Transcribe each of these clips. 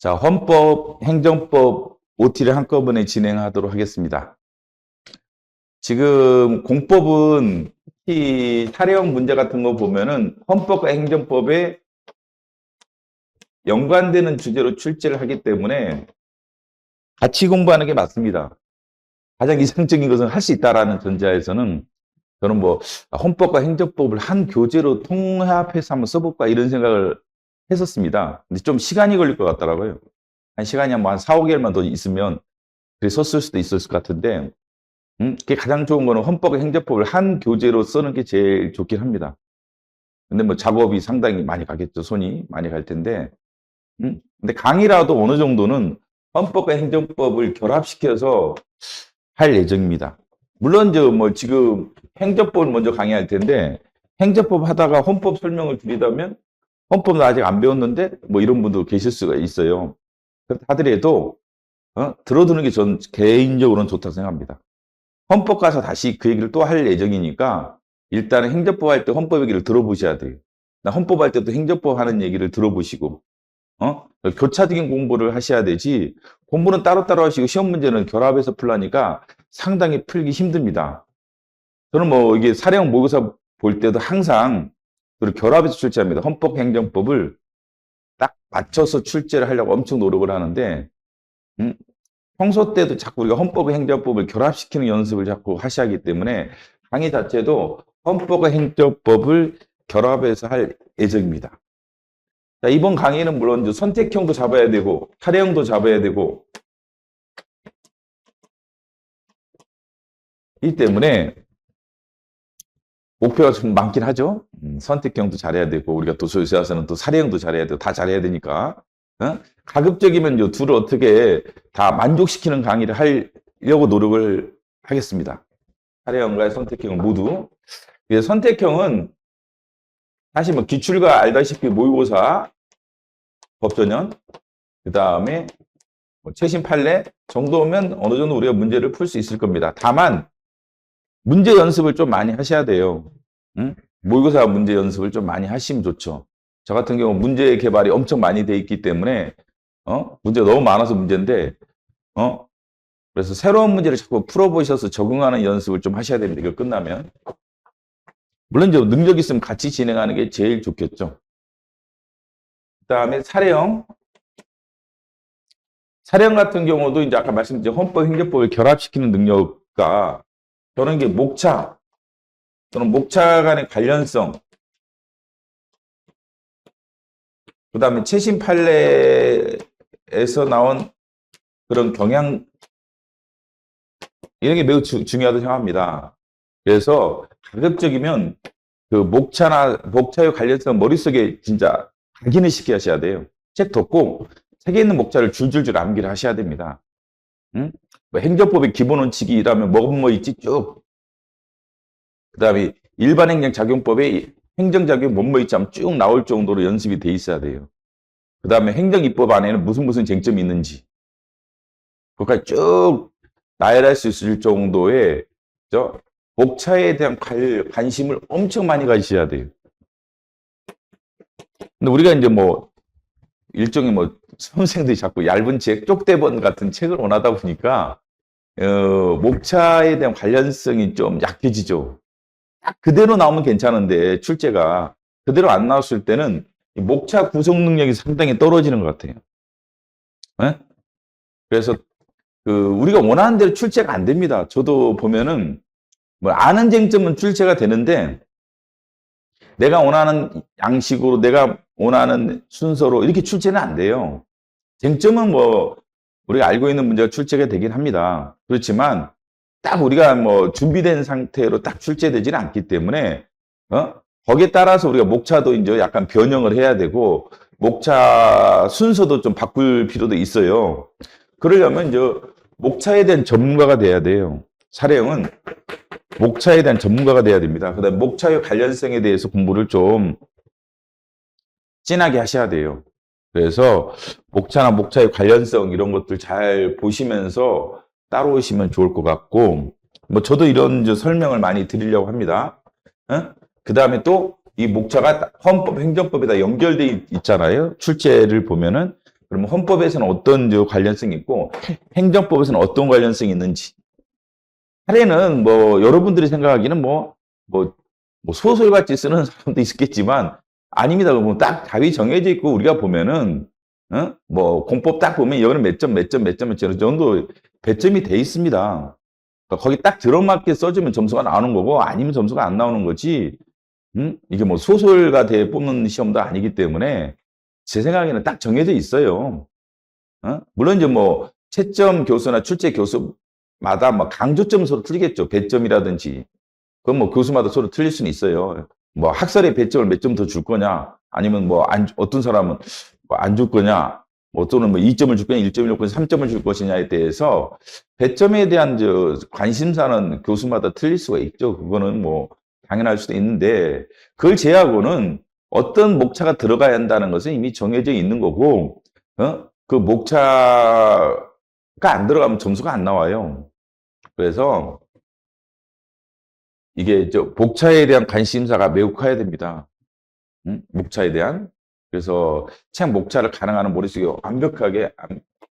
자, 헌법, 행정법, OT를 한꺼번에 진행하도록 하겠습니다. 지금 공법은 특히 사례형 문제 같은 거 보면은 헌법과 행정법에 연관되는 주제로 출제를 하기 때문에 같이 공부하는 게 맞습니다. 가장 이상적인 것은 할 수 있다라는 전제하에서는 저는 뭐 헌법과 행정법을 한 교재로 통합해서 한번 써볼까 이런 생각을 했었습니다. 근데 좀 시간이 걸릴 것 같더라고요. 한 시간이 한 4, 5개월만 더 있으면 그래 썼을 수도 있었을 것 같은데 그게 가장 좋은 거는 헌법과 행정법을 한 교재로 쓰는 게 제일 좋긴 합니다. 근데 뭐 작업이 상당히 많이 가겠죠. 손이 많이 갈 텐데 근데 강의라도 어느 정도는 헌법과 행정법을 결합시켜서 할 예정입니다. 물론 저 뭐 지금 행정법을 먼저 강의할 텐데 행정법 하다가 헌법 설명을 드리다면 헌법은 아직 안 배웠는데 뭐 이런 분도 계실 수가 있어요. 하더라도 들어두는 게 전 개인적으로는 좋다고 생각합니다. 헌법 가서 다시 그 얘기를 또 할 예정이니까 일단은 행정법 할 때 헌법 얘기를 들어보셔야 돼요. 나 헌법 할 때도 행정법 하는 얘기를 들어보시고 교차적인 공부를 하셔야 되지 공부는 따로따로 하시고 시험 문제는 결합해서 풀라니까 상당히 풀기 힘듭니다. 저는 뭐 이게 사례형 모의고사 볼 때도 항상 결합해서 출제합니다. 헌법 행정법을 딱 맞춰서 출제를 하려고 엄청 노력을 하는데 평소 때도 자꾸 우리가 헌법과 행정법을 결합시키는 연습을 자꾸 하셔야 하기 때문에 강의 자체도 헌법과 행정법을 결합해서 할 예정입니다. 자, 이번 강의는 물론 이제 선택형도 잡아야 되고 사례형도 잡아야 되고 이 때문에 목표가 좀 많긴 하죠. 선택형도 잘해야 되고 우리가 또 소유자서는 또 사례형도 잘해야 되고 다 잘해야 되니까 가급적이면 이 둘을 어떻게 다 만족시키는 강의를 하려고 노력을 하겠습니다. 사례형과 선택형 모두. 선택형은 사실 뭐 기출과 알다시피 모의고사, 법전형, 그 다음에 최신 판례 정도면 어느 정도 우리가 문제를 풀 수 있을 겁니다. 다만 문제 연습을 좀 많이 하셔야 돼요. 모의고사 문제 연습을 좀 많이 하시면 좋죠. 저 같은 경우 문제 개발이 엄청 많이 돼 있기 때문에 문제가 너무 많아서 문제인데 그래서 새로운 문제를 자꾸 풀어보셔서 적응하는 연습을 좀 하셔야 됩니다. 이거 끝나면. 물론 이제 능력 있으면 같이 진행하는 게 제일 좋겠죠. 그 다음에 사례형. 사례형 같은 경우도 이제 아까 말씀드린 헌법, 행정법을 결합시키는 능력과 저는 이게 목차 또는 목차 간의 관련성, 그 다음에 최신 판례에서 나온 그런 경향, 이런 게 매우 중요하다고 생각합니다. 그래서 가급적이면 그 목차의 관련성 머릿속에 진짜 각인을 시켜 하셔야 돼요. 책 덮고 책에 있는 목차를 줄줄줄 암기를 하셔야 됩니다. 뭐 행정법의 기본 원칙이라면 뭐 있지 쭉. 그 다음에 일반 행정작용법에 행정작용 뭐뭐 있지 하면 쭉 나올 정도로 연습이 돼 있어야 돼요. 그 다음에 행정입법 안에는 무슨 쟁점이 있는지 그것까지 쭉 나열할 수 있을 정도의 목차에 대한 관심을 엄청 많이 가지셔야 돼요. 근데 우리가 이제 뭐 일종의 뭐 수험생들이 자꾸 얇은 책, 쪽대본 같은 책을 원하다 보니까 목차에 대한 관련성이 좀 약해지죠. 딱 그대로 나오면 괜찮은데 출제가 그대로 안 나왔을 때는 목차 구성 능력이 상당히 떨어지는 것 같아요. 네? 그래서 우리가 원하는 대로 출제가 안 됩니다. 저도 보면은 뭐 아는 쟁점은 출제가 되는데 내가 원하는 양식으로 내가 원하는 순서로 이렇게 출제는 안 돼요. 쟁점은 뭐 우리가 알고 있는 문제가 출제가 되긴 합니다. 그렇지만 딱 우리가 뭐 준비된 상태로 딱 출제되지는 않기 때문에 거기에 따라서 우리가 목차도 이제 약간 변형을 해야 되고 목차 순서도 좀 바꿀 필요도 있어요. 그러려면 이제 목차에 대한 전문가가 돼야 돼요. 사례형은 목차에 대한 전문가가 돼야 됩니다. 그다음에 목차의 관련성에 대해서 공부를 좀 진하게 하셔야 돼요. 그래서 목차나 목차의 관련성 이런 것들 잘 보시면서 따라오시면 좋을 것 같고 뭐 저도 이런 설명을 많이 드리려고 합니다. 그 다음에 또 이 목차가 헌법, 행정법에다 연결돼 있잖아요. 출제를 보면은 그러면 헌법에서는 어떤 관련성이 있고 행정법에서는 어떤 관련성이 있는지. 사례는 뭐 여러분들이 생각하기는 뭐 소설같이 쓰는 사람도 있겠지만 아닙니다. 그러면 딱 답이 정해져 있고 우리가 보면은 뭐 공법 딱 보면 이거는 몇 점, 몇 점, 몇 점, 몇 점 정도 배점이 돼 있습니다. 그러니까 거기 딱 들어맞게 써주면 점수가 나오는 거고 아니면 점수가 안 나오는 거지. 이게 뭐 소설가 대 뽑는 시험도 아니기 때문에 제 생각에는 딱 정해져 있어요. 물론 이제 뭐 채점 교수나 출제 교수마다 뭐 강조점은 서로 틀리겠죠. 배점이라든지. 그건 뭐 교수마다 서로 틀릴 수는 있어요. 뭐 학설의 배점을 몇 점 더 줄 거냐, 아니면 뭐 어떤 사람은 뭐 안 줄 거냐, 뭐 또는 뭐 2점을 줄 거냐, 1점을 줄 거냐, 3점을 줄 것이냐에 대해서 배점에 대한 관심사는 교수마다 틀릴 수가 있죠. 그거는 뭐 당연할 수도 있는데 그걸 제하고는 어떤 목차가 들어가야 한다는 것은 이미 정해져 있는 거고, 그 목차가 안 들어가면 점수가 안 나와요. 그래서 이게 목차에 대한 관심사가 매우 커야 됩니다. 목차에 대한. 그래서 책 목차를 가능한 한 머릿속에 완벽하게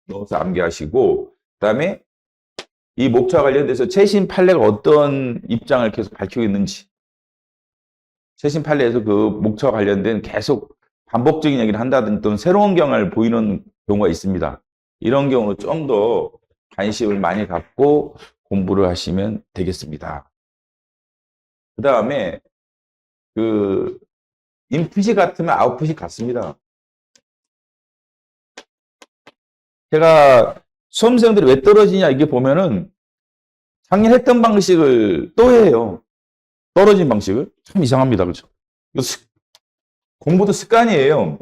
넣어서 암기하시고, 그다음에 이 목차와 관련돼서 최신 판례가 어떤 입장을 계속 밝히고 있는지, 최신 판례에서 그 목차와 관련된 계속 반복적인 얘기를 한다든지 또는 새로운 경향을 보이는 경우가 있습니다. 이런 경우는 좀 더 관심을 많이 갖고 공부를 하시면 되겠습니다. 그 다음에 인풋이 같으면 아웃풋이 같습니다. 제가 수험생들이 왜 떨어지냐 이게 보면은 작년 했던 방식을 또 해요. 떨어진 방식을. 참 이상합니다. 그렇죠? 공부도 습관이에요.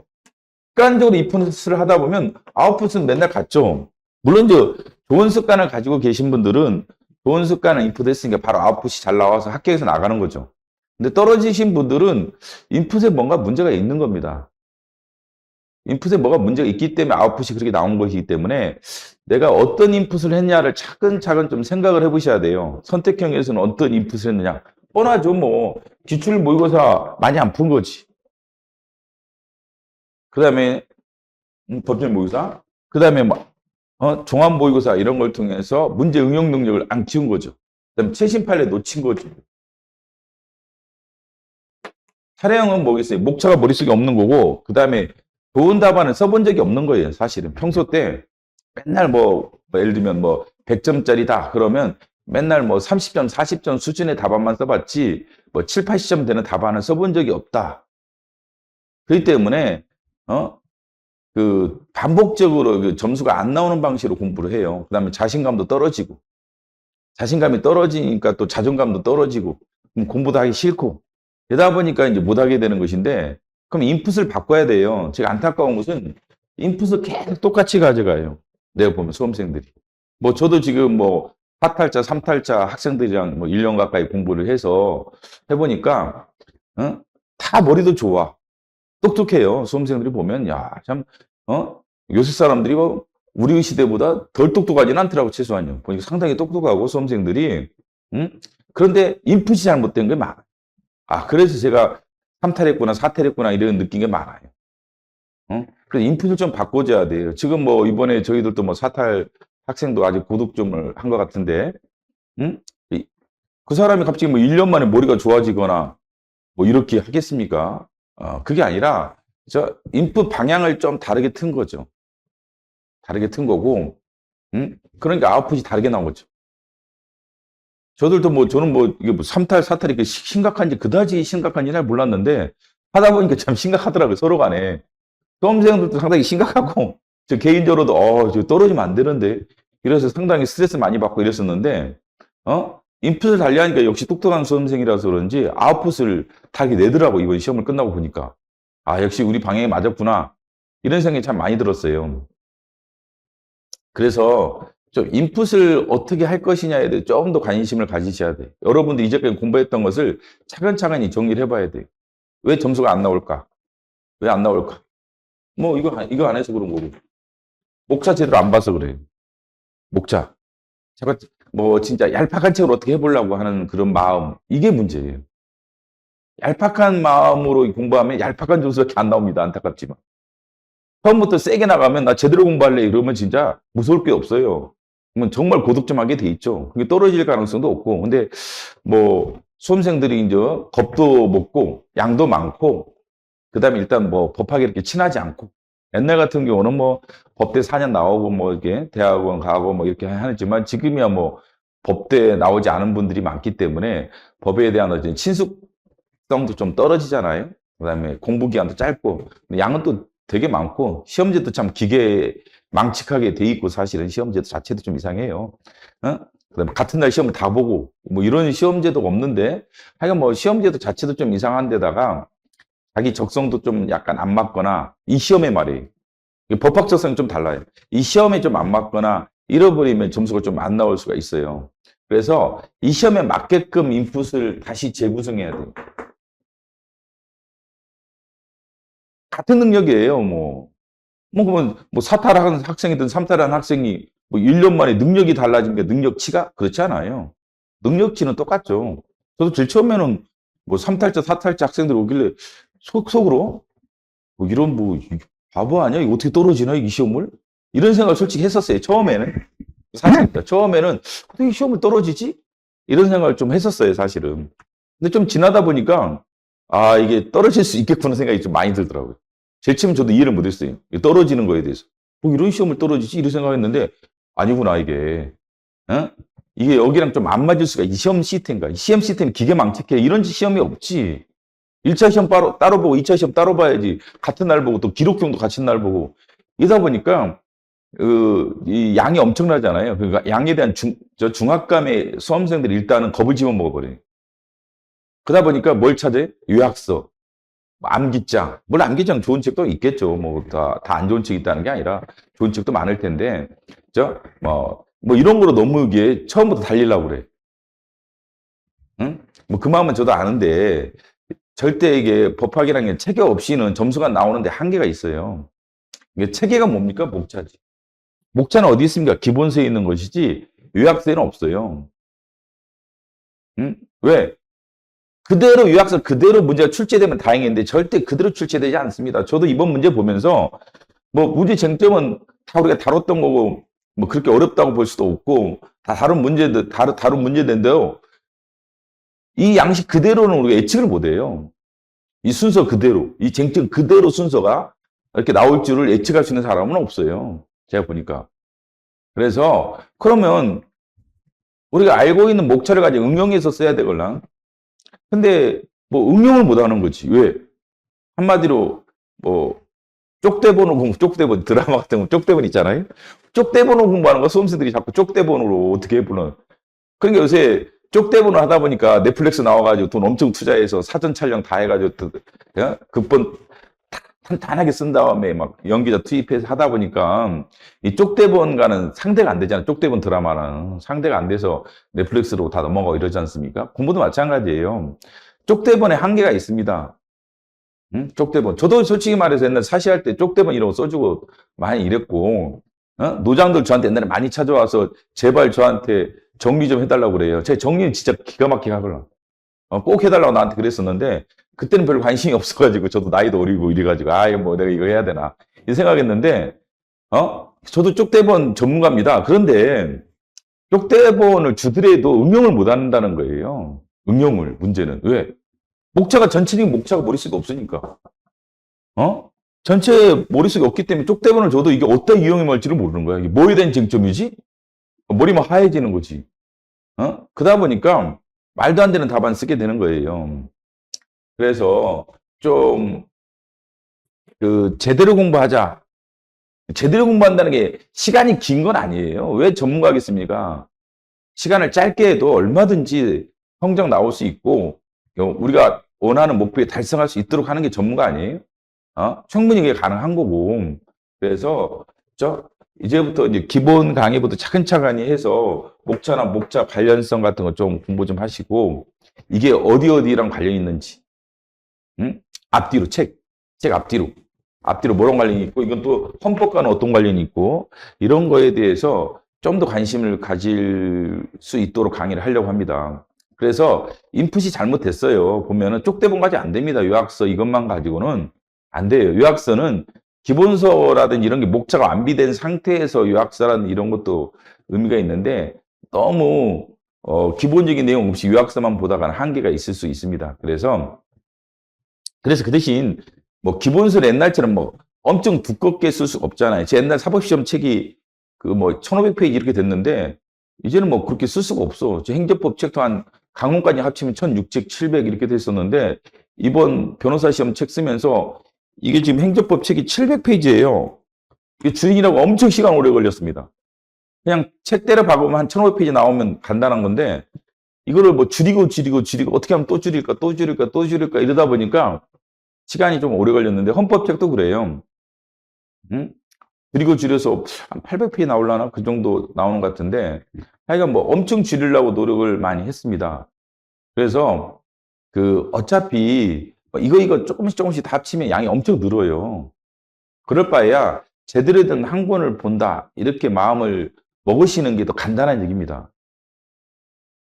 습관적으로 인풋을 하다 보면 아웃풋은 맨날 같죠. 물론 좋은 습관을 가지고 계신 분들은 좋은 습관을 인풋했으니까 바로 아웃풋이 잘 나와서 합격해서 나가는 거죠. 근데 떨어지신 분들은 인풋에 뭔가 문제가 있는 겁니다. 인풋에 뭐가 문제가 있기 때문에 아웃풋이 그렇게 나온 것이기 때문에 내가 어떤 인풋을 했냐를 차근차근 좀 생각을 해보셔야 돼요. 선택형에서는 어떤 인풋을 했느냐. 뻔하죠. 뭐 기출 모의고사 많이 안 푼 거지. 그 다음에 법률 모의고사. 그 다음에 종합 모의고사 이런 걸 통해서 문제 응용 능력을 안 키운 거죠. 그 다음에 최신 판례 놓친 거죠. 차례형은 뭐겠어요? 목차가 머릿속에 없는 거고, 그 다음에 좋은 답안을 써본 적이 없는 거예요. 사실은 평소 때 맨날 예를 들면 100점짜리다 그러면 맨날 30점, 40점 수준의 답안만 써봤지 7, 80점 되는 답안을 써본 적이 없다. 그렇기 때문에 반복적으로 점수가 안 나오는 방식으로 공부를 해요. 그 다음에 자신감도 떨어지고, 자신감이 떨어지니까 또 자존감도 떨어지고, 그럼 공부도 하기 싫고, 이러다 보니까 이제 못하게 되는 것인데, 그럼 인풋을 바꿔야 돼요. 제가 안타까운 것은 인풋을 계속 똑같이 가져가요. 내가 보면 수험생들이. 저도 지금 4탈자, 3탈자 학생들이랑 1년 가까이 공부를 해서 해보니까, 다 머리도 좋아. 똑똑해요. 수험생들이 보면, 요새 사람들이 우리 시대보다 덜 똑똑하진 않더라고, 최소한요. 보니까 상당히 똑똑하고, 수험생들이. 그런데 인풋이 잘못된 게 많아요. 그래서 제가 3탈했구나, 4탈했구나, 이런 느낀 게 많아요. 그래서 인풋을 좀 바꿔줘야 돼요. 지금 이번에 저희들도 4탈 학생도 아직 고득점을 한 것 같은데, 그 사람이 갑자기 1년 만에 머리가 좋아지거나, 이렇게 하겠습니까? 그게 아니라, 인풋 방향을 좀 다르게 튼 거죠. 다르게 튼 거고, 그러니까 아웃풋이 다르게 나온 거죠. 저는 이게 3탈, 4탈이 이렇게 심각한지, 그다지 심각한지 잘 몰랐는데, 하다 보니까 참 심각하더라고요, 서로 간에. 수험생들도 상당히 심각하고, 저 개인적으로도, 저 떨어지면 안 되는데, 이래서 상당히 스트레스 많이 받고 이랬었는데, 인풋을 달리하니까 역시 똑똑한 수험생이라서 그런지 아웃풋을 다르게 내더라고, 이번 시험을 끝나고 보니까. 역시 우리 방향이 맞았구나. 이런 생각이 참 많이 들었어요. 그래서 좀 인풋을 어떻게 할 것이냐에 대해 조금 더 관심을 가지셔야 돼요. 여러분들 이제까지 공부했던 것을 차근차근히 정리를 해봐야 돼요. 왜 점수가 안 나올까? 왜 안 나올까? 이거 안 해서 그런 거고. 목차 제대로 안 봐서 그래요. 목차. 제가 진짜 얄팍한 책을 어떻게 해보려고 하는 그런 마음. 이게 문제예요. 얄팍한 마음으로 공부하면 얄팍한 점수가 안 나옵니다. 안타깝지만. 처음부터 세게 나가면 나 제대로 공부할래 이러면 진짜 무서울 게 없어요. 그러면 정말 고득점하게 돼 있죠. 그게 떨어질 가능성도 없고. 근데 뭐 수험생들이 이제 겁도 먹고 양도 많고 그다음에 일단 뭐 법학에 이렇게 친하지 않고 옛날 같은 경우는 뭐 법대 4년 나오고 뭐 이렇게 대학원 가고 뭐 이렇게 하지만 지금이야 뭐 법대 나오지 않은 분들이 많기 때문에 법에 대한 어떤 친숙성도 좀 떨어지잖아요. 그다음에 공부 기간도 짧고 양은 또 되게 많고 시험제도 참 기계 망측하게 돼 있고 사실은 시험제도 자체도 좀 이상해요. 어? 그다음에 같은 날 시험을 다 보고 뭐 이런 시험제도가 없는데 하여간 뭐 시험제도 자체도 좀 이상한 데다가 자기 적성도 좀 약간 안 맞거나 이 시험에 말이에요. 법학 적성이 좀 달라요. 이 시험에 좀 안 맞거나 잃어버리면 점수가 좀 안 나올 수가 있어요. 그래서 이 시험에 맞게끔 인풋을 다시 재구성해야 돼요. 같은 능력이에요, 뭐. 그러면 뭐 사탈한 학생이든 삼탈한 학생이 뭐 1년 만에 능력이 달라진 게 능력치가? 그렇지 않아요. 능력치는 똑같죠. 저도 제일 처음에는 뭐 삼탈자, 사탈자 학생들 오길래 속으로 뭐 이런 뭐 바보 아니야? 이거 어떻게 떨어지나 이 시험을? 이런 생각을 솔직히 했었어요. 처음에는 사실입니다. 처음에는 어떻게 이 시험을 떨어지지? 이런 생각을 좀 했었어요, 사실은. 근데 좀 지나다 보니까 아 이게 떨어질 수 있겠구나 생각이 좀 많이 들더라고요. 제일 처음 저도 이해를 못했어요. 떨어지는 거에 대해서. 뭐 이런 시험을 떨어지지? 이런 생각했는데 아니구나 이게. 어? 이게 여기랑 좀 안 맞을 수가 이 시험 시스템과 이 시험 시스템이 기계 망측해 이런 시험이 없지. 1차 시험 따로 보고 2차 시험 따로 봐야지. 같은 날 보고 또 기록형도 같은 날 보고. 이러다 보니까 이 양이 엄청나잖아요. 그러니까 양에 대한 중압감에 수험생들이 일단은 겁을 집어먹어버려요. 그러다 보니까 뭘 찾아요? 요약서, 뭐 암기장. 물론 암기장 좋은 책도 있겠죠. 뭐 다 안 좋은 책이 있다는 게 아니라 좋은 책도 많을 텐데, 뭐 이런 거로 너무 이게 처음부터 달리려고 그래. 응? 뭐 그 마음은 저도 아는데 절대 이게 법학이라는 게 체계 없이는 점수가 나오는데 한계가 있어요. 이게 체계가 뭡니까? 목차지. 목차는 어디 있습니까? 기본서에 있는 것이지 요약서에는 없어요. 응? 왜? 그대로 요약서 그대로 문제가 출제되면 다행인데 절대 그대로 출제되지 않습니다. 저도 이번 문제 보면서 뭐 문제 쟁점은 다 우리가 다뤘던 거고 뭐 그렇게 어렵다고 볼 수도 없고 다 다른 문제들 다른 문제인데요. 이 양식 그대로는 우리가 예측을 못 해요. 이 순서 그대로, 이 쟁점 그대로 순서가 이렇게 나올 줄을 예측할 수 있는 사람은 없어요. 제가 보니까. 그래서 그러면 우리가 알고 있는 목차를 가지고 응용해서 써야 되걸랑. 근데 뭐 응용을 못 하는 거지. 왜? 한마디로 뭐 쪽대본을 공부, 쪽대본 드라마 같은 거 쪽대본 있잖아요. 쪽대본을 공부하는 거 수험생들이 자꾸 쪽대본으로 어떻게 해보는. 그러니까 요새 쪽대본을 하다 보니까 넷플릭스 나와가지고 돈 엄청 투자해서 사전 촬영 다 해가지고 극본 탄탄하게 쓴 다음에 막 연기자 투입해서 하다 보니까 이 쪽대본과는 상대가 안 되잖아요. 쪽대본 드라마는 상대가 안 돼서 넷플릭스로 다 넘어가고 이러지 않습니까? 공부도 마찬가지예요. 쪽대본에 한계가 있습니다. 응? 쪽대본. 저도 솔직히 말해서 옛날 사시할 때 쪽대본 이런 거 써주고 많이 이랬고, 노장들 저한테 옛날에 많이 찾아와서 제발 저한테 정리 좀 해달라고 그래요. 제 정리는 진짜 기가 막히게 하거든. 꼭 해달라고 나한테 그랬었는데, 그때는 별로 관심이 없어가지고, 저도 나이도 어리고 이래가지고, 뭐 내가 이거 해야 되나. 이 생각했는데, 저도 쪽대본 전문가입니다. 그런데, 쪽대본을 주더라도 응용을 못 한다는 거예요. 응용을, 문제는. 왜? 목차가 전체적인 목차가 머릿속에 없으니까. 전체 머릿속에 없기 때문에 쪽대본을 줘도 이게 어디다 이용해 말지를 모르는 거야. 이게 뭐에 대한 쟁점이지? 머리만 하얘지는 거지. 그러다 보니까 말도 안 되는 답안 쓰게 되는 거예요. 그래서 좀, 제대로 공부하자. 제대로 공부한다는 게 시간이 긴 건 아니에요. 왜 전문가겠습니까? 시간을 짧게 해도 얼마든지 성적 나올 수 있고, 우리가 원하는 목표에 달성할 수 있도록 하는 게 전문가 아니에요? 충분히 그게 가능한 거고. 그래서, 이제부터 이제 기본 강의부터 차근차근히 해서 목차 관련성 같은 거 좀 공부 좀 하시고, 이게 어디랑 관련이 있는지, 앞뒤로 책 앞뒤로 뭐랑 관련이 있고, 이건 또 헌법과는 어떤 관련이 있고, 이런 거에 대해서 좀 더 관심을 가질 수 있도록 강의를 하려고 합니다. 그래서 인풋이 잘못됐어요. 보면은 쪽대본까지 안 됩니다. 요약서 이것만 가지고는 안 돼요. 요약서는 기본서라든지 이런 게 목차가 완비된 상태에서 요약서라는 이런 것도 의미가 있는데 너무 기본적인 내용 없이 요약서만 보다가는 한계가 있을 수 있습니다. 그래서 그 대신 뭐 기본서를 옛날처럼 뭐 엄청 두껍게 쓸 수가 없잖아요. 제 옛날 사법시험 책이 그 뭐 1500페이지 이렇게 됐는데 이제는 뭐 그렇게 쓸 수가 없어. 저 행정법 책도 한 강론까지 합치면 1600, 700 이렇게 됐었는데 이번 변호사 시험 책 쓰면서 이게 지금 행정법 책이 700페이지예요. 주인이라고 엄청 시간 오래 걸렸습니다. 그냥 책 때려 박으면 한 1500페이지 나오면 간단한 건데 이거를 뭐 줄이고 어떻게 하면 또 줄일까 이러다 보니까 시간이 좀 오래 걸렸는데 헌법책도 그래요. 응? 줄여서 한 800페이지 나오려나? 그 정도 나오는 것 같은데 하여간 뭐 엄청 줄이려고 노력을 많이 했습니다. 그래서 어차피 이거 조금씩 다 합치면 양이 엄청 늘어요. 그럴 바에야 제대로 된 한 권을 본다. 이렇게 마음을 먹으시는 게 더 간단한 얘기입니다.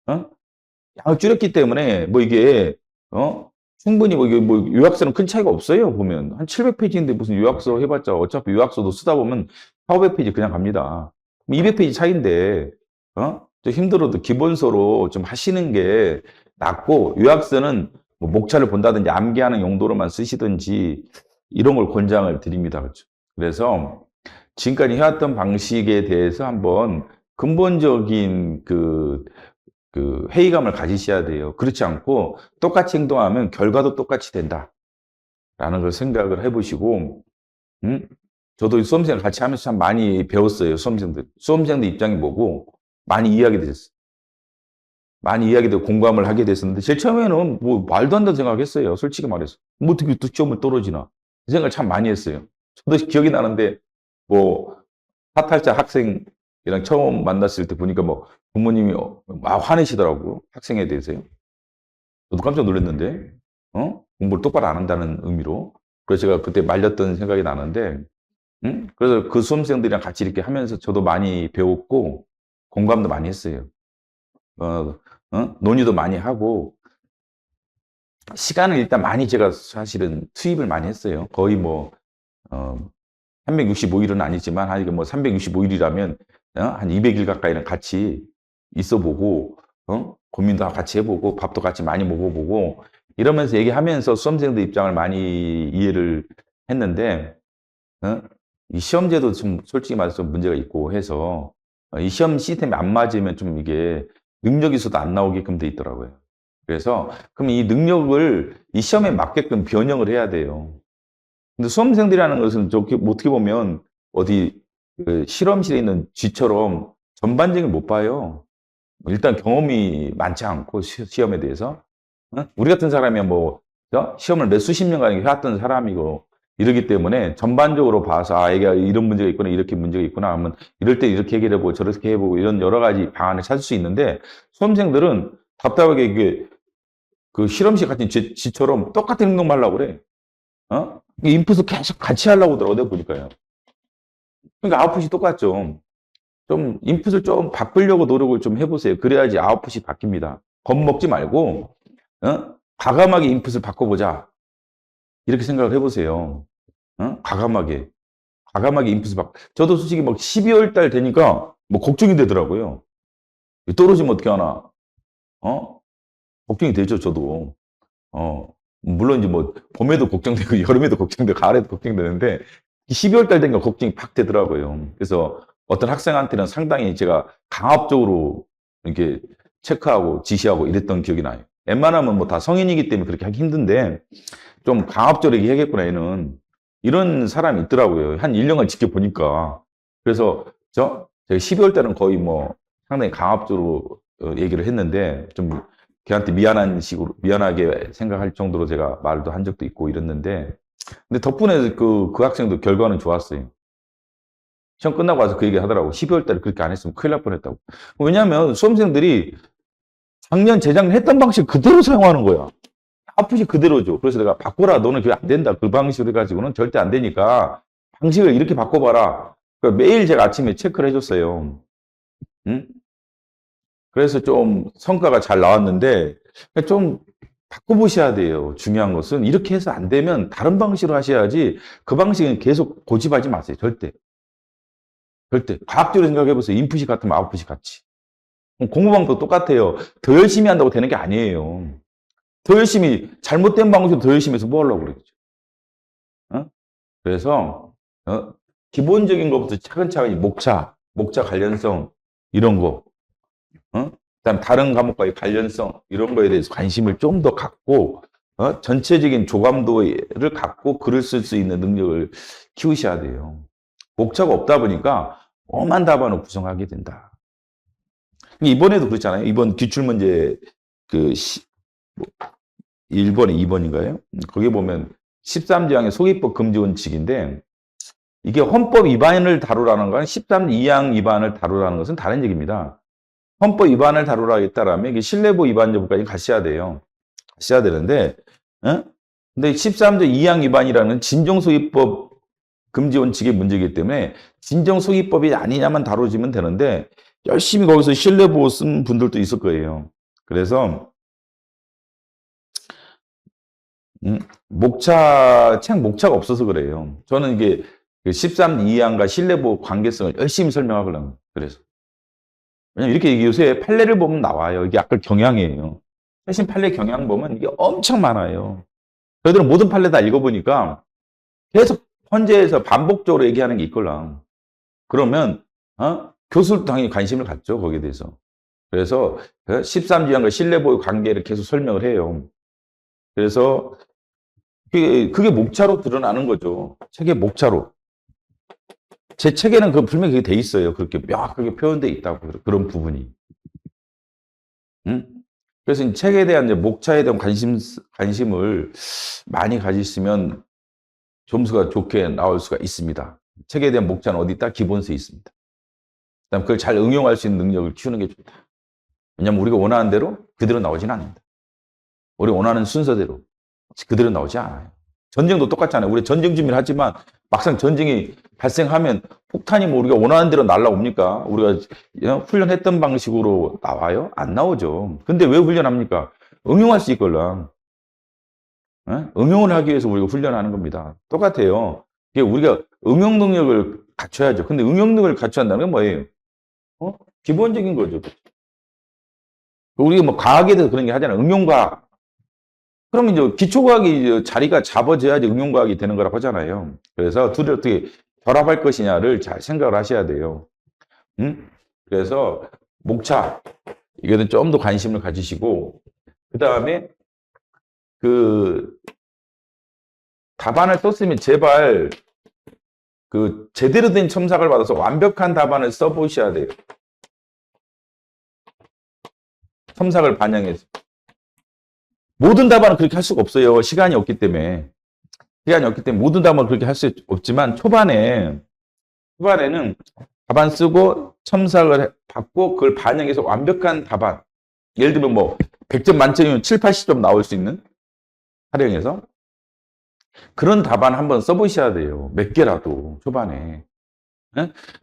양을 줄였기 때문에 뭐 이게 충분히 뭐 요약서는 큰 차이가 없어요. 보면 한 700페이지인데 무슨 요약서 해봤자 어차피 요약서도 쓰다 보면 400~500페이지 그냥 갑니다. 200페이지 차이인데 좀 힘들어도 기본서로 좀 하시는 게 낫고 요약서는 뭐 목차를 본다든지 암기하는 용도로만 쓰시든지 이런 걸 권장을 드립니다. 그렇죠? 그래서 지금까지 해왔던 방식에 대해서 한번 근본적인 회의감을 가지셔야 돼요. 그렇지 않고 똑같이 행동하면 결과도 똑같이 된다. 라는 걸 생각을 해보시고, 저도 수험생을 같이 하면서 참 많이 배웠어요. 수험생들 입장이 뭐고, 많이 이해하게 됐어요. 많이 이해하게 되고 공감을 하게 됐었는데, 제일 처음에는 뭐 말도 안 된다고 생각했어요. 솔직히 말해서. 뭐 어떻게 시험을 떨어지나. 그 생각을 참 많이 했어요. 저도 기억이 나는데, 뭐, 사탈자 학생이랑 처음 만났을 때 보니까 뭐, 부모님이 막 화내시더라고요. 학생에 대해서요. 저도 깜짝 놀랐는데, 공부를 똑바로 안 한다는 의미로. 그래서 제가 그때 말렸던 생각이 나는데, 그래서 그 수험생들이랑 같이 이렇게 하면서 저도 많이 배웠고, 공감도 많이 했어요. 논의도 많이 하고, 시간을 일단 많이 제가 사실은 투입을 많이 했어요. 거의 뭐, 365일은 아니지만, 한 뭐 365일이라면, 한 200일 가까이는 같이 있어 보고, 고민도 같이 해보고, 밥도 같이 많이 먹어보고, 이러면서 얘기하면서 수험생들 입장을 많이 이해를 했는데, 이 시험제도 좀 솔직히 말해서 문제가 있고 해서, 이 시험 시스템이 안 맞으면 좀 이게 능력이 있어도 안 나오게끔 돼 있더라고요. 그래서, 그럼 이 능력을 이 시험에 맞게끔 변형을 해야 돼요. 근데 수험생들이라는 것은 어떻게 보면 어디 실험실에 있는 쥐처럼 전반적인 못 봐요. 일단 경험이 많지 않고 시험에 대해서 우리 같은 사람이야 뭐 시험을 몇 수십 년간 해왔던 사람이고 이러기 때문에 전반적으로 봐서 얘가 이런 문제가 있구나 이렇게 문제가 있구나 하면 이럴 때 이렇게 해결해보고 저렇게 해보고 이런 여러 가지 방안을 찾을 수 있는데 수험생들은 답답하게 이게 그 실험실 같은 쥐처럼 똑같은 행동만 하려고 그래. 인풋을 계속 같이 하려고 하더라고, 내가 보니까요. 그러니까 아웃풋이 똑같죠. 좀, 인풋을 좀 바꾸려고 노력을 좀 해보세요. 그래야지 아웃풋이 바뀝니다. 겁먹지 말고, 과감하게 인풋을 바꿔보자. 이렇게 생각을 해보세요. 과감하게. 과감하게 인풋을 저도 솔직히 막 12월 달 되니까 뭐 걱정이 되더라고요. 떨어지면 어떻게 하나. 걱정이 되죠, 저도. 물론 이제 뭐 봄에도 걱정되고 여름에도 걱정되고 가을에도 걱정되는데 12월 달 되니까 걱정이 팍 되더라고요. 그래서 어떤 학생한테는 상당히 제가 강압적으로 이렇게 체크하고 지시하고 이랬던 기억이 나요. 웬만하면 뭐 다 성인이기 때문에 그렇게 하기 힘든데 좀 강압적으로 얘기하겠구나 얘는 이런 사람이 있더라고요. 한 1년간 지켜보니까. 그래서 제가 12월 달은 거의 뭐 상당히 강압적으로 얘기를 했는데 좀 걔한테 미안하게 생각할 정도로 제가 말도 한 적도 있고 이랬는데, 근데 덕분에 그 학생도 결과는 좋았어요. 시험 끝나고 와서 그 얘기 하더라고. 12월 달에 그렇게 안 했으면 큰일 날 뻔했다고. 왜냐면 수험생들이 작년, 재작년 했던 방식 그대로 사용하는 거야. 아프지 그대로죠. 그래서 내가 바꿔라. 너는 그게 안 된다. 그 방식으로 해가지고는 절대 안 되니까 방식을 이렇게 바꿔봐라. 그러니까 매일 제가 아침에 체크를 해줬어요. 응? 그래서 좀 성과가 잘 나왔는데 좀 바꿔보셔야 돼요. 중요한 것은 이렇게 해서 안 되면 다른 방식으로 하셔야지 그 방식은 계속 고집하지 마세요. 절대. 절대. 과학적으로 생각해 보세요. 인풋이 같으면 아웃풋이 같이. 공부방법도 똑같아요. 더 열심히 한다고 되는 게 아니에요. 더 열심히, 잘못된 방식으로 더 열심히 해서 뭐 하려고 그러겠죠. 어? 그래서, 기본적인 것부터 차근차근히 목차 관련성, 이런 거, 그다음 다른 과목과의 관련성, 이런 거에 대해서 관심을 좀 더 갖고, 전체적인 조감도를 갖고 글을 쓸 수 있는 능력을 키우셔야 돼요. 목차가 없다 보니까 엄한 답안을 구성하게 된다. 이번에도 그렇잖아요. 이번 기출문제 그 1번에 2번인가요? 거기 보면 13조항의 소기법 금지 원칙인데 이게 헌법 위반을 다루라는 건 13조항 위반을 다루라는 것은 다른 얘기입니다. 헌법 위반을 다루라 했다라면 이게 신뢰보 위반 여부까지 가셔야 돼요. 가셔야 되는데, 근데 13조 2항 위반이라는 진정소기법 금지 원칙의 문제이기 때문에 진정소기법이 아니냐만 다뤄지면 되는데 열심히 거기서 신뢰보호 쓴 분들도 있을 거예요. 그래서 책 목차가 없어서 그래요. 저는 이게 13 2항과 신뢰보호 관계성을 열심히 설명하려고 그래서. 왜냐면 이렇게 요새 판례를 보면 나와요. 이게 아까 경향이에요. 최신 판례 경향 보면 이게 엄청 많아요. 저희들은 모든 판례 다 읽어보니까 계속 헌재에서 반복적으로 얘기하는 게 있걸랑. 그러면 교수도 당연히 관심을 갖죠. 거기에 대해서. 그래서 13조항과 신뢰보호 관계를 계속 설명을 해요. 그래서 그게 목차로 드러나는 거죠. 책의 목차로. 제 책에는 분명히 그게 돼 있어요. 그렇게 명확하게 표현돼 있다고. 그런 부분이. 그래서 이 책에 대한 이제 목차에 대한 관심을 많이 가지시면 점수가 좋게 나올 수가 있습니다. 책에 대한 목차는 어디 있다? 기본서에 있습니다. 그다음 그걸 잘 응용할 수 있는 능력을 키우는 게 좋다. 왜냐하면 우리가 원하는 대로 그대로 나오지는 않는다. 우리가 원하는 순서대로 그대로 나오지 않아요. 전쟁도 똑같잖아요. 우리 전쟁 준비를 하지만 막상 전쟁이 발생하면 폭탄이 뭐 우리가 원하는 대로 날라옵니까? 우리가 훈련했던 방식으로 나와요? 안 나오죠. 근데 왜 훈련합니까? 응용할 수 있걸랑. 응용을 하기 위해서 우리가 훈련하는 겁니다. 똑같아요. 우리가 응용 능력을 갖춰야죠. 근데 응용 능력을 갖춰야 한다는 건 뭐예요? 기본적인 거죠. 우리가 뭐 과학에 대해서 그런 게 하잖아요. 응용과학. 그러면 이제 기초과학이 자리가 잡아져야지 응용과학이 되는 거라고 하잖아요. 그래서 둘이 어떻게 결합할 것이냐를 잘 생각을 하셔야 돼요. 그래서 목차, 이거는 좀 더 관심을 가지시고, 그 다음에 답안을 썼으면 제발 제대로 된 첨삭을 받아서 완벽한 답안을 써보셔야 돼요. 첨삭을 반영해서. 모든 답안은 그렇게 할 수가 없어요. 시간이 없기 때문에. 모든 답안을 그렇게 할 수 없지만 초반에는 답안 쓰고 첨삭을 받고 그걸 반영해서 완벽한 답안. 예를 들면 뭐 100점 만점이면 7, 80점 나올 수 있는 활용해서 그런 답안 한번 써보셔야 돼요. 몇 개라도 초반에.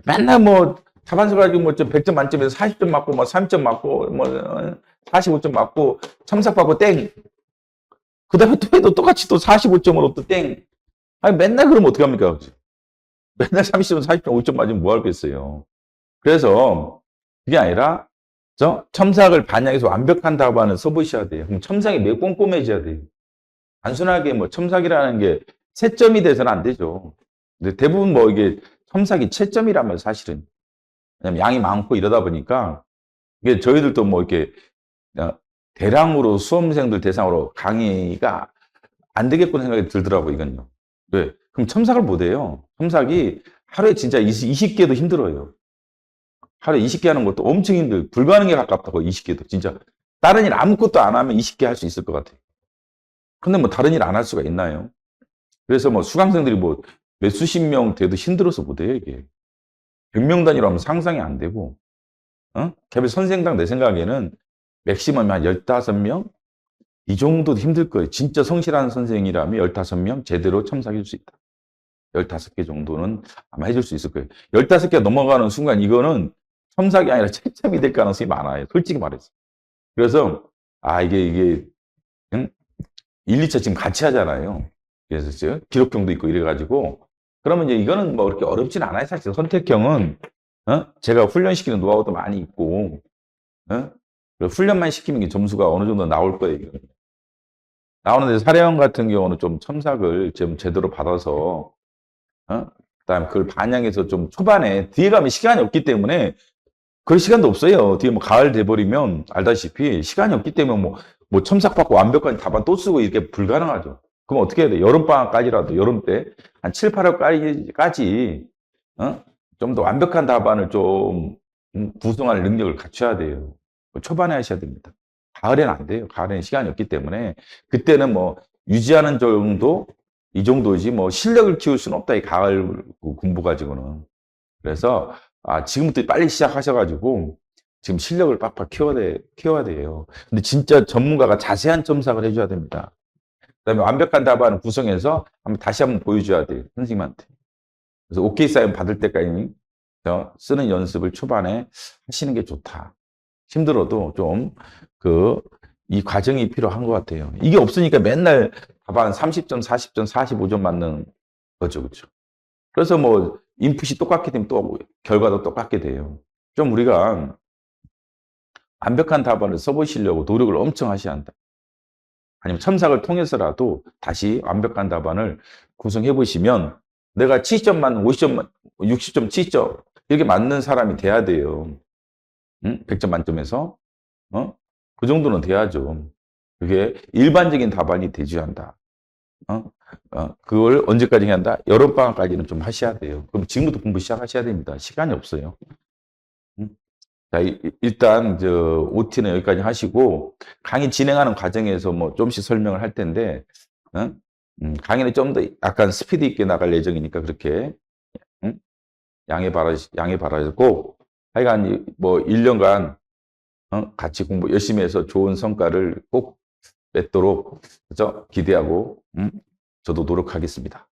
맨날 뭐 답안 써가지고 뭐 100점 만점에서 40점 맞고 뭐 30점 맞고 뭐 45점 맞고 첨삭 받고 땡. 그 다음에 또 해도 똑같이 또 45점으로 또 땡. 아니, 맨날 그러면 어떡합니까? 맨날 30점, 40점, 5점 맞으면 뭐 하겠어요. 그래서 그게 아니라 첨삭을 반영해서 완벽한 답안을 써보셔야 돼요. 그럼 첨삭이 매우 꼼꼼해져야 돼요. 단순하게 뭐 첨삭이라는 게 채점이 돼서는 안 되죠. 근데 대부분 뭐 이게 첨삭이 채점이라면 사실은. 왜냐면 양이 많고 이러다 보니까 이게 저희들도 뭐 이렇게 대량으로 수험생들 대상으로 강의가 안 되겠구나 생각이 들더라고요, 이건요. 왜? 그럼 첨삭을 못 해요. 첨삭이 하루에 진짜 20개도 힘들어요. 하루에 20개 하는 것도 엄청 불가능에 가깝다고, 20개도. 진짜. 다른 일 아무것도 안 하면 20개 할 수 있을 것 같아요. 근데 뭐 다른 일 안 할 수가 있나요? 그래서 뭐 수강생들이 뭐 몇 수십 명 돼도 힘들어서 못 해요, 이게. 100명 단위로 하면 상상이 안 되고, 개별 선생당 내 생각에는 맥시멈 한 15명? 이 정도도 힘들 거예요. 진짜 성실한 선생이라면 15명 제대로 첨삭해 줄 수 있다. 15개 정도는 아마 해줄 수 있을 거예요. 15개 넘어가는 순간 이거는 첨삭이 아니라 채점이 될 가능성이 많아요. 솔직히 말해서. 그래서, 이게, 1, 2차 지금 같이 하잖아요. 그래서 지금 기록형도 있고 이래가지고 그러면 이제 이거는 뭐 그렇게 어렵진 않아요. 사실 선택형은 제가 훈련시키는 노하우도 많이 있고 그리고 훈련만 시키면 이 점수가 어느 정도 나올 거예요. 나오는데 사례형 같은 경우는 좀 첨삭을 좀 제대로 받아서 그다음에 그걸 반영해서 좀 초반에 뒤에 가면 시간이 없기 때문에 그럴 시간도 없어요. 뒤에 뭐 가을 돼버리면 알다시피 시간이 없기 때문에 뭐 첨삭받고 완벽한 답안 또 쓰고 이렇게 불가능하죠. 그럼 어떻게 해야 돼? 여름방학까지라도 여름 때 한 7, 8월까지 좀 더 완벽한 답안을 좀 구성할 능력을 갖춰야 돼요. 초반에 하셔야 됩니다. 가을에는 안 돼요. 가을에는 시간이 없기 때문에 그때는 뭐 유지하는 정도 이 정도지 뭐 실력을 키울 수는 없다. 이 가을 공부 가지고는. 그래서 지금부터 빨리 시작하셔가지고 지금 실력을 빡빡 키워야 돼요. 근데 진짜 전문가가 자세한 첨삭을 해줘야 됩니다. 그다음에 완벽한 답안을 구성해서 다시 한번 보여줘야 돼요. 선생님한테. 그래서 오케이 사인 받을 때까지 쓰는 연습을 초반에 하시는 게 좋다. 힘들어도 좀 이 과정이 필요한 것 같아요. 이게 없으니까 맨날 답안 30점, 40점, 45점 맞는 거죠. 그렇죠? 그래서 뭐 인풋이 똑같게 되면 또 결과도 똑같게 돼요. 좀 우리가 완벽한 답안을 써보시려고 노력을 엄청 하셔야 한다. 아니면 첨삭을 통해서라도 다시 완벽한 답안을 구성해 보시면 내가 70점 맞는 50점, 60점, 70점 이렇게 맞는 사람이 돼야 돼요. 100점 만점에서 그 정도는 돼야죠. 그게 일반적인 답안이 되지 않다. 그걸 언제까지 해야 한다? 여름방학까지는 좀 하셔야 돼요. 그럼 지금부터 공부 시작하셔야 됩니다. 시간이 없어요. 자, 일단, OT는 여기까지 하시고, 강의 진행하는 과정에서 뭐 좀씩 설명을 할 텐데, 강의는 좀 더 약간 스피드 있게 나갈 예정이니까 그렇게, 양해 바라고, 하여간 뭐 1년간, 같이 공부 열심히 해서 좋은 성과를 꼭 맺도록, 그죠? 기대하고, 저도 노력하겠습니다.